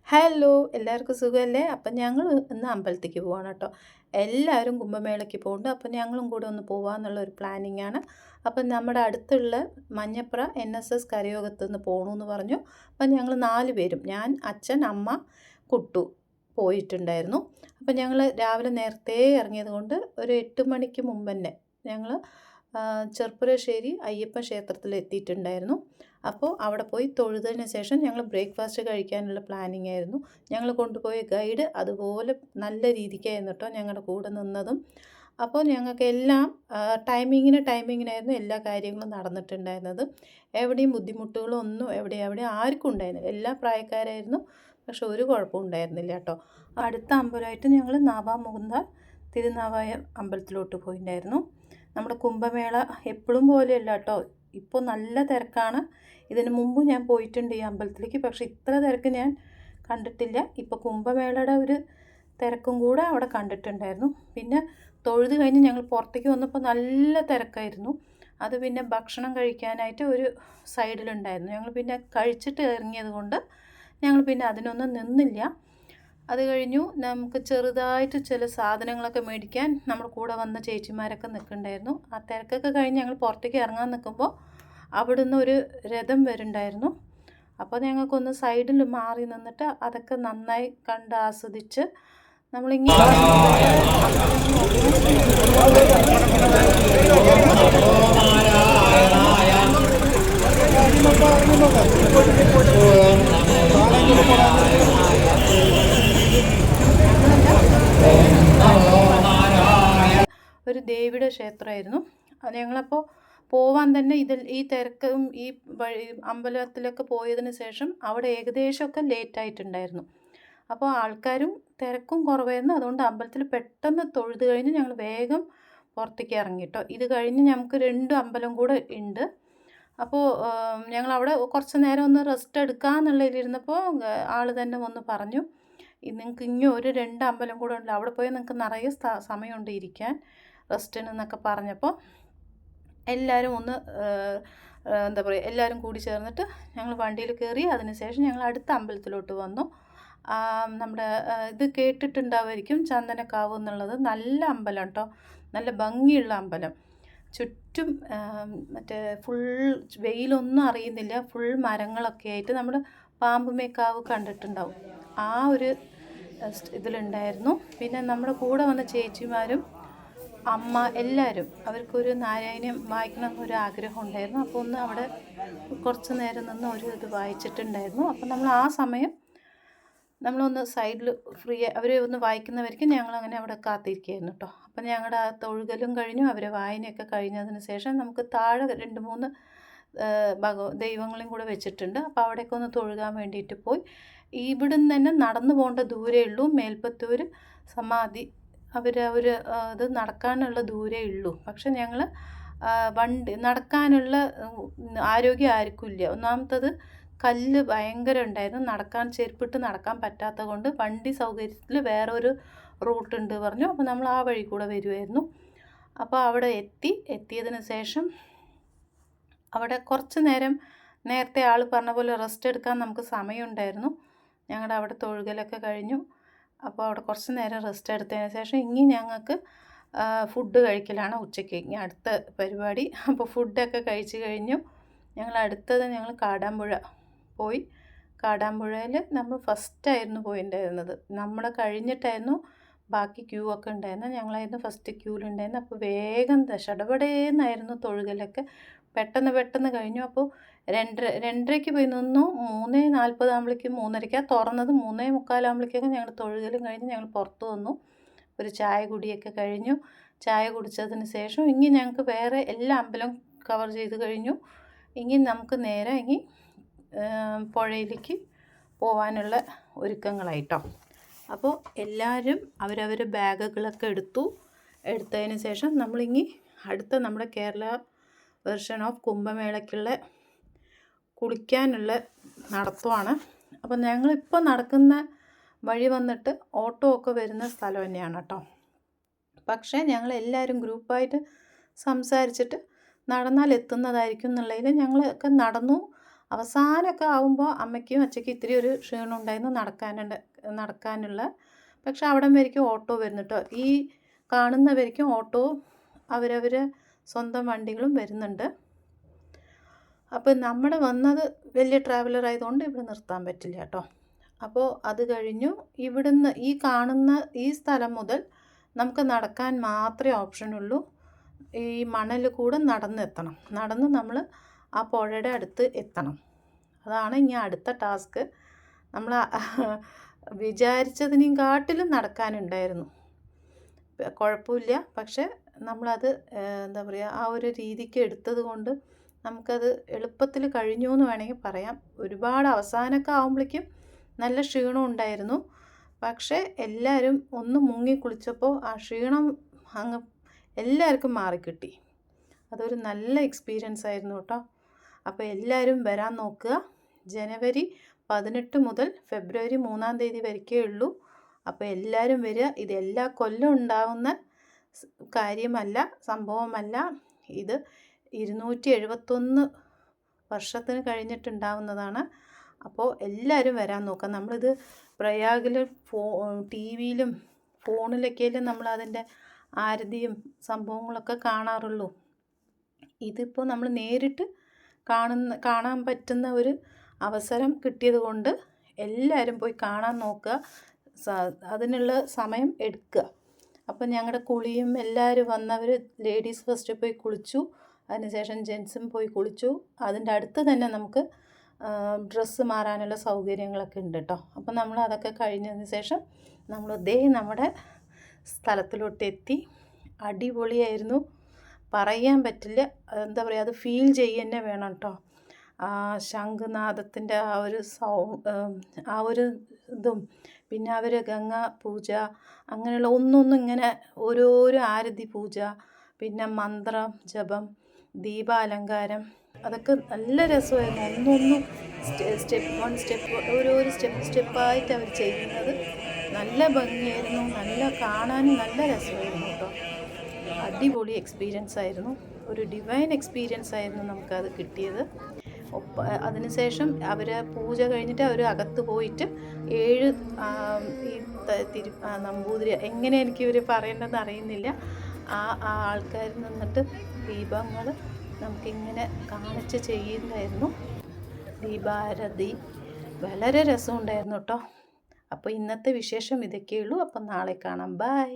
Hello എല്ലാവർക്കും സുഖമല്ലേ? അപ്പം ഞങ്ങൾ ഇന്ന് അമ്പലത്തേക്ക് പോവാണ് കേട്ടോ. എല്ലാവരും കുംഭമേളയ്ക്ക് പോകുന്നുണ്ട്. അപ്പം ഞങ്ങളും കൂടെ ഒന്ന് പോവാമെന്നുള്ളൊരു പ്ലാനിങ്ങാണ്. അപ്പം നമ്മുടെ അടുത്തുള്ള മഞ്ഞപ്ര NSS കരയോഗത്ത് നിന്ന് പോകണമെന്ന് പറഞ്ഞു. അപ്പം ഞങ്ങൾ 4 പേരും, ഞാൻ, അച്ഛൻ, അമ്മ, കുട്ടു പോയിട്ടുണ്ടായിരുന്നു. അപ്പം ഞങ്ങൾ രാവിലെ നേരത്തെ ഇറങ്ങിയത് കൊണ്ട് ഒരു 8 മണിക്ക് മുമ്പ് തന്നെ ഞങ്ങൾ ചെർപ്പുളശ്ശേരി അയ്യപ്പൻ ക്ഷേത്രത്തിൽ എത്തിയിട്ടുണ്ടായിരുന്നു. അപ്പോൾ അവിടെ പോയി തൊഴുതതിന് ശേഷം ഞങ്ങൾ ബ്രേക്ക്ഫാസ്റ്റ് കഴിക്കാനുള്ള പ്ലാനിങ് ആയിരുന്നു. ഞങ്ങൾ കൊണ്ടുപോയ ഗൈഡ് അതുപോലെ നല്ല രീതിക്കായിരുന്നു കേട്ടോ ഞങ്ങളുടെ കൂടെ നിന്നതും. അപ്പോൾ ഞങ്ങൾക്ക് എല്ലാം ടൈമിങ്ങിനായിരുന്നു എല്ലാ കാര്യങ്ങളും നടന്നിട്ടുണ്ടായിരുന്നത്. എവിടെയും ബുദ്ധിമുട്ടുകളോ ഒന്നും എവിടെയും ആർക്കും ഉണ്ടായിരുന്നില്ല. എല്ലാ പ്രായക്കാരായിരുന്നു. പക്ഷെ ഒരു കുഴപ്പവും ഉണ്ടായിരുന്നില്ല കേട്ടോ. അടുത്ത അമ്പലമായിട്ട് ഞങ്ങൾ നാവാമുകുന്ദ തിരുനാവായ അമ്പലത്തിലോട്ട് പോയിട്ടുണ്ടായിരുന്നു. നമ്മുടെ കുംഭമേള എപ്പോഴും പോലെയല്ല കേട്ടോ, ഇപ്പോൾ നല്ല തിരക്കാണ്. ഇതിന് മുമ്പ് ഞാൻ പോയിട്ടുണ്ട് ഈ അമ്പലത്തിലേക്ക്, പക്ഷേ ഇത്ര തിരക്ക് ഞാൻ കണ്ടിട്ടില്ല. ഇപ്പോൾ കുംഭമേളയുടെ ഒരു തിരക്കും കൂടെ അവിടെ കണ്ടിട്ടുണ്ടായിരുന്നു. പിന്നെ തൊഴുത് കഴിഞ്ഞ് ഞങ്ങൾ പുറത്തേക്ക് വന്നപ്പോൾ നല്ല തിരക്കായിരുന്നു. അത് പിന്നെ ഭക്ഷണം കഴിക്കാനായിട്ട് ഒരു സൈഡിലുണ്ടായിരുന്നു. ഞങ്ങൾ പിന്നെ കഴിച്ചിട്ട് ഇറങ്ങിയത് കൊണ്ട് ഞങ്ങൾ പിന്നെ അതിനൊന്നും നിന്നില്ല. അത് കഴിഞ്ഞു നമുക്ക് ചെറുതായിട്ട് ചില സാധനങ്ങളൊക്കെ മേടിക്കാൻ നമ്മുടെ കൂടെ വന്ന ചേച്ചിമാരൊക്കെ നിൽക്കുന്നുണ്ടായിരുന്നു. ആ തിരക്കൊക്കെ കഴിഞ്ഞ് ഞങ്ങൾ പുറത്തേക്ക് ഇറങ്ങാൻ നിൽക്കുമ്പോൾ അവിടുന്ന് ഒരു രഥം വരുന്നുണ്ടായിരുന്നു. അപ്പോൾ ഞങ്ങൾക്കൊന്ന് സൈഡിൽ മാറി നിന്നിട്ട് അതൊക്കെ നന്നായി കണ്ട് ആസ്വദിച്ച് നമ്മളിങ്ങനെ ഒരു ദേവിയുടെ ക്ഷേത്രമായിരുന്നു. അത് ഞങ്ങളപ്പോൾ പോവാൻ തന്നെ ഈ തിരക്കും ഈ വഴി അമ്പലത്തിലൊക്കെ പോയതിന് ശേഷം അവിടെ ഏകദേശമൊക്കെ ലേറ്റായിട്ടുണ്ടായിരുന്നു. അപ്പോൾ ആൾക്കാരും തിരക്കും കുറവായിരുന്നു. അതുകൊണ്ട് അമ്പലത്തിൽ പെട്ടെന്ന് തൊഴുത് കഴിഞ്ഞ് ഞങ്ങൾ വേഗം പുറത്തേക്ക് ഇറങ്ങി കേട്ടോ. ഇത് കഴിഞ്ഞ് നമുക്ക് 2 അമ്പലം കൂടെ ഉണ്ട്. അപ്പോൾ ഞങ്ങളവിടെ കുറച്ച് നേരം ഒന്ന് റെസ്റ്റ് എടുക്കാമെന്നുള്ളതിലിരുന്നപ്പോൾ ആൾ തന്നെ വന്ന് പറഞ്ഞു, നിങ്ങൾക്ക് ഇനി ഒരു 2 അമ്പലം കൂടെ ഉണ്ട്, അവിടെ പോയി നിങ്ങൾക്ക് നിറയെ സമയമുണ്ട് ഇരിക്കാൻ റെസ്റ്റിന് എന്നൊക്കെ പറഞ്ഞപ്പോൾ എല്ലാവരും ഒന്ന് എന്താ പറയുക, എല്ലാവരും കൂടി ചേർന്നിട്ട് ഞങ്ങൾ വണ്ടിയിൽ കയറി. അതിനുശേഷം ഞങ്ങൾ അടുത്ത അമ്പലത്തിലോട്ട് വന്നു. നമ്മുടെ ഇത് കേട്ടിട്ടുണ്ടാവുമായിരിക്കും, ചന്ദനക്കാവ് എന്നുള്ളത്. നല്ല അമ്പലം കേട്ടോ, നല്ല ഭംഗിയുള്ള അമ്പലം. ചുറ്റും മറ്റേ ഫുൾ വെയിലൊന്നും അറിയുന്നില്ല, ഫുൾ മരങ്ങളൊക്കെ ആയിട്ട്. നമ്മൾ പാമ്പുമേക്കാവ് കണ്ടിട്ടുണ്ടാവും, ആ ഒരു ഇതിലുണ്ടായിരുന്നു. പിന്നെ നമ്മുടെ കൂടെ വന്ന ചേച്ചിമാരും അമ്മ എല്ലാവരും അവർക്കൊരു നാരായണീയം വായിക്കണം എന്നൊരു ആഗ്രഹം ഉണ്ടായിരുന്നു. അപ്പോൾ ഒന്ന് അവിടെ കുറച്ച് നേരം നിന്ന് ഒരു ഇത് വായിച്ചിട്ടുണ്ടായിരുന്നു. അപ്പോൾ നമ്മൾ ആ സമയം നമ്മളൊന്ന് സൈഡിൽ ഫ്രീ അവർ ഒന്ന് വായിക്കുന്നവർക്ക് ഞങ്ങളങ്ങനെ അവിടെ കാത്തിരിക്കുകയായിരുന്നു കേട്ടോ. അപ്പം ഞങ്ങളുടെ ആ തൊഴുകലും കഴിഞ്ഞു, അവരെ വായനയൊക്കെ കഴിഞ്ഞതിന് ശേഷം നമുക്ക് താഴെ 2-3 ദൈവങ്ങളെയും കൂടെ വെച്ചിട്ടുണ്ട്. അപ്പോൾ അവിടേക്ക് ഒന്ന് തൊഴുകാൻ വേണ്ടിയിട്ട് പോയി. ഇവിടുന്ന് തന്നെ നടന്നു പോകേണ്ട ദൂരേ ഉള്ളൂ. മേൽപ്പത്തൂർ സമാധി ഇത് നടക്കാനുള്ള ദൂരേ ഉള്ളൂ. പക്ഷെ ഞങ്ങൾ വണ്ടി നടക്കാനുള്ള ആരോഗ്യം ആർക്കും ഇല്ല. ഒന്നാമത്തത് കല്ല് ഭയങ്കര ഉണ്ടായിരുന്നു, ചെരുപ്പിട്ട് നടക്കാൻ പറ്റാത്തത് കൊണ്ട് വണ്ടി സൗകര്യത്തിൽ വേറൊരു റൂട്ടുണ്ട് പറഞ്ഞു. അപ്പോൾ നമ്മൾ ആ വഴി കൂടെ വരുമായിരുന്നു. അപ്പോൾ അവിടെ എത്തിയതിന് ശേഷം അവിടെ കുറച്ച് നേരം നേരത്തെ ആൾ പറഞ്ഞ പോലെ റെസ്റ്റ് എടുക്കാൻ നമുക്ക് സമയമുണ്ടായിരുന്നു. ഞങ്ങളുടെ അവിടെ തൊഴുകലൊക്കെ കഴിഞ്ഞു. അപ്പോൾ അവിടെ കുറച്ച് നേരം റെസ്റ്റ് എടുത്തതിന് ശേഷം ഇനി ഞങ്ങൾക്ക് ഫുഡ് കഴിക്കലാണ് ഉച്ചയ്ക്ക്, ഇനി അടുത്ത പരിപാടി. അപ്പോൾ ഫുഡൊക്കെ കഴിച്ച് കഴിഞ്ഞു. ഞങ്ങൾ കാടാമ്പുഴ പോയി. കാടാമ്പുഴയിൽ നമ്മൾ ഫസ്റ്റായിരുന്നു പോയിട്ടുണ്ടായിരുന്നത്. നമ്മളെ കഴിഞ്ഞിട്ടായിരുന്നു ബാക്കി ക്യൂ ഒക്കെ ഉണ്ടായിരുന്നത്. ഞങ്ങളായിരുന്നു ഫസ്റ്റ് ക്യൂവിലുണ്ടായിരുന്നത്. അപ്പോൾ വേഗം ഷടപടേന്നായിരുന്നു തൊഴുകലൊക്കെ. പെട്ടെന്ന് കഴിഞ്ഞു. അപ്പോൾ 2:30-2:30 പോയി നിന്നു. 3:40 ആകുമ്പോഴേക്കും, 3:30 തുറന്നത്, 3:45 ആകുമ്പോഴേക്കൊക്കെ ഞങ്ങൾ തൊഴുകലും കഴിഞ്ഞ് ഞങ്ങൾ പുറത്ത് വന്നു. ഒരു ചായ കുടിയൊക്കെ കഴിഞ്ഞു. ചായ കുടിച്ചതിന് ശേഷം ഇനി ഞങ്ങൾക്ക് വേറെ എല്ലാ അമ്പലം കവർ ചെയ്ത് കഴിഞ്ഞു. ഇനി നമുക്ക് നേരെ പുഴയിലേക്ക് പോകാനുള്ള ഒരുക്കങ്ങളായിട്ടോ. അപ്പോൾ എല്ലാവരും അവരവരുടെ ബാഗുകളൊക്കെ എടുത്തതിന് ശേഷം നമ്മളിനി അടുത്ത നമ്മുടെ കേരള വെർഷൻ ഓഫ് കുംഭമേളയ്ക്കുള്ള കുളിക്കാനുള്ള നടത്തമാണ്. അപ്പോൾ ഞങ്ങളിപ്പോൾ നടക്കുന്ന വഴി വന്നിട്ട് ഓട്ടോ ഒക്കെ വരുന്ന സ്ഥലം തന്നെയാണ് കേട്ടോ. പക്ഷേ ഞങ്ങളെല്ലാവരും ഗ്രൂപ്പായിട്ട് സംസാരിച്ചിട്ട് നടന്നാൽ എത്തുന്നതായിരിക്കും എന്നുള്ളതിൽ ഞങ്ങളൊക്കെ നടന്നു. അവസാനമൊക്കെ ആകുമ്പോൾ അമ്മയ്ക്കും അച്ഛയ്ക്കും ഇത്തിരി ഒരു ക്ഷീണം ഉണ്ടായിരുന്നു നടക്കാനുള്ള. പക്ഷെ അവിടം വരയ്ക്കും ഓട്ടോ വരുന്നു കേട്ടോ. ഈ കാണുന്നവരയ്ക്കും ഓട്ടോ അവരവർ സ്വന്തം വണ്ടികളും വരുന്നുണ്ട്. അപ്പോൾ നമ്മൾ വന്നത് വലിയ ട്രാവലർ ആയതുകൊണ്ട് ഇവിടെ നിർത്താൻ പറ്റില്ല കേട്ടോ. അപ്പോൾ അത് കഴിഞ്ഞു. ഇവിടുന്ന് ഈ കാണുന്ന ഈ സ്ഥലം മുതൽ നമുക്ക് നടക്കാൻ മാത്രമേ ഓപ്ഷനുള്ളൂ. ഈ മണൽ കൂടെ നടന്നെത്തണം. നടന്ന് നമ്മൾ ആ പുഴയുടെ അടുത്ത് എത്തണം. അതാണ് ഇനി അടുത്ത ടാസ്ക്. നമ്മൾ വിചാരിച്ചതിനേയും കാട്ടിലും നടക്കാനുണ്ടായിരുന്നു. കുഴപ്പമില്ല. പക്ഷെ നമ്മളത് എന്താ പറയുക, ആ ഒരു രീതിക്ക് എടുത്തത് കൊണ്ട് നമുക്കത് എളുപ്പത്തിൽ കഴിഞ്ഞു എന്ന് വേണമെങ്കിൽ പറയാം. ഒരുപാട് അവസാനമൊക്കെ ആകുമ്പോഴേക്കും നല്ല ക്ഷീണം ഉണ്ടായിരുന്നു. പക്ഷേ എല്ലാവരും ഒന്ന് മുങ്ങി കുളിച്ചപ്പോൾ ആ ക്ഷീണം അങ്ങ് എല്ലാവർക്കും മാറിക്കിട്ടി. അതൊരു നല്ല എക്സ്പീരിയൻസ് ആയിരുന്നു കേട്ടോ. അപ്പോൾ എല്ലാവരും വരാൻ നോക്കുക. ജനുവരി 18 മുതൽ ഫെബ്രുവരി 3-ാം തീയതി വരയ്ക്കേ ഉള്ളൂ. അപ്പോൾ എല്ലാവരും വരിക. ഇത് എല്ലാ കൊല്ലം ഉണ്ടാകുന്ന കാര്യമല്ല, സംഭവമല്ല. ഇത് 271 വർഷത്തിന് കഴിഞ്ഞിട്ടുണ്ടാവുന്നതാണ്. അപ്പോൾ എല്ലാവരും വരാൻ നോക്കാം. നമ്മളിത് പ്രയാഗിൽ ടി വിയിലും ഫോണിലൊക്കെയല്ലേ നമ്മളതിൻ്റെ ആരതിയും സംഭവങ്ങളൊക്കെ കാണാറുള്ളൂ. ഇതിപ്പോൾ നമ്മൾ നേരിട്ട് കാണാൻ പറ്റുന്ന ഒരു അവസരം കിട്ടിയത് കൊണ്ട് എല്ലാവരും പോയി കാണാൻ നോക്കുക. അതിനുള്ള സമയം എടുക്കുക. അപ്പം ഞങ്ങളുടെ കുളിയും എല്ലാവരും വന്നവർ ലേഡീസ് ഫസ്റ്റ് പോയി കുളിച്ചു. അതിനുശേഷം ജെൻസും പോയി കുളിച്ചു. അതിൻ്റെ അടുത്ത് തന്നെ നമുക്ക് ഡ്രസ്സ് മാറാനുള്ള സൗകര്യങ്ങളൊക്കെ ഉണ്ട് കേട്ടോ. അപ്പം നമ്മൾ അതൊക്കെ കഴിഞ്ഞതിന് ശേഷം നമ്മൾ നമ്മുടെ സ്ഥലത്തിലോട്ട് എത്തി. അടിപൊളിയായിരുന്നു, പറയാൻ പറ്റില്ല. എന്താ പറയുക, അത് ഫീൽ ചെയ്യുക തന്നെ വേണം കേട്ടോ. ശംഖുനാദത്തിൻ്റെ ആ ഒരു ഇതും, പിന്നെ അവർ ഗംഗാ പൂജ അങ്ങനെയുള്ള ഒന്നൊന്നും ഇങ്ങനെ ഓരോരോ ആരതി പൂജ, പിന്നെ മന്ത്രം ജപം, ദീപാലങ്കാരം, അതൊക്കെ നല്ല രസമായിരുന്നു. ഒന്നൊന്നും ഓരോരോ സ്റ്റെപ്പായിട്ട് അവർ ചെയ്യുന്നത് നല്ല ഭംഗിയായിരുന്നു. കാണാനും നല്ല രസമായിരുന്നു കേട്ടോ. അടിപൊളി എക്സ്പീരിയൻസ് ആയിരുന്നു. ഒരു ഡിവൈൻ എക്സ്പീരിയൻസ് ആയിരുന്നു നമുക്കത് കിട്ടിയത്. അതിനുശേഷം അവർ പൂജ കഴിഞ്ഞിട്ട് അവർ അകത്ത് പോയിട്ട് 7 ഈ നമ്പൂതിരി, എങ്ങനെ എനിക്ക് ഇവർ പറയേണ്ടതെന്ന് അറിയുന്നില്ല, ആ ആൾക്കാർ നിന്നിട്ട് ദീപങ്ങൾ നമുക്കിങ്ങനെ കാണിച്ച് ചെയ്യുന്നതായിരുന്നു. ദീപാരതി വളരെ രസമുണ്ടായിരുന്നു കേട്ടോ. അപ്പോൾ ഇന്നത്തെ വിശേഷം ഇതൊക്കെയുള്ളൂ. അപ്പം നാളെ കാണാം. ബൈ.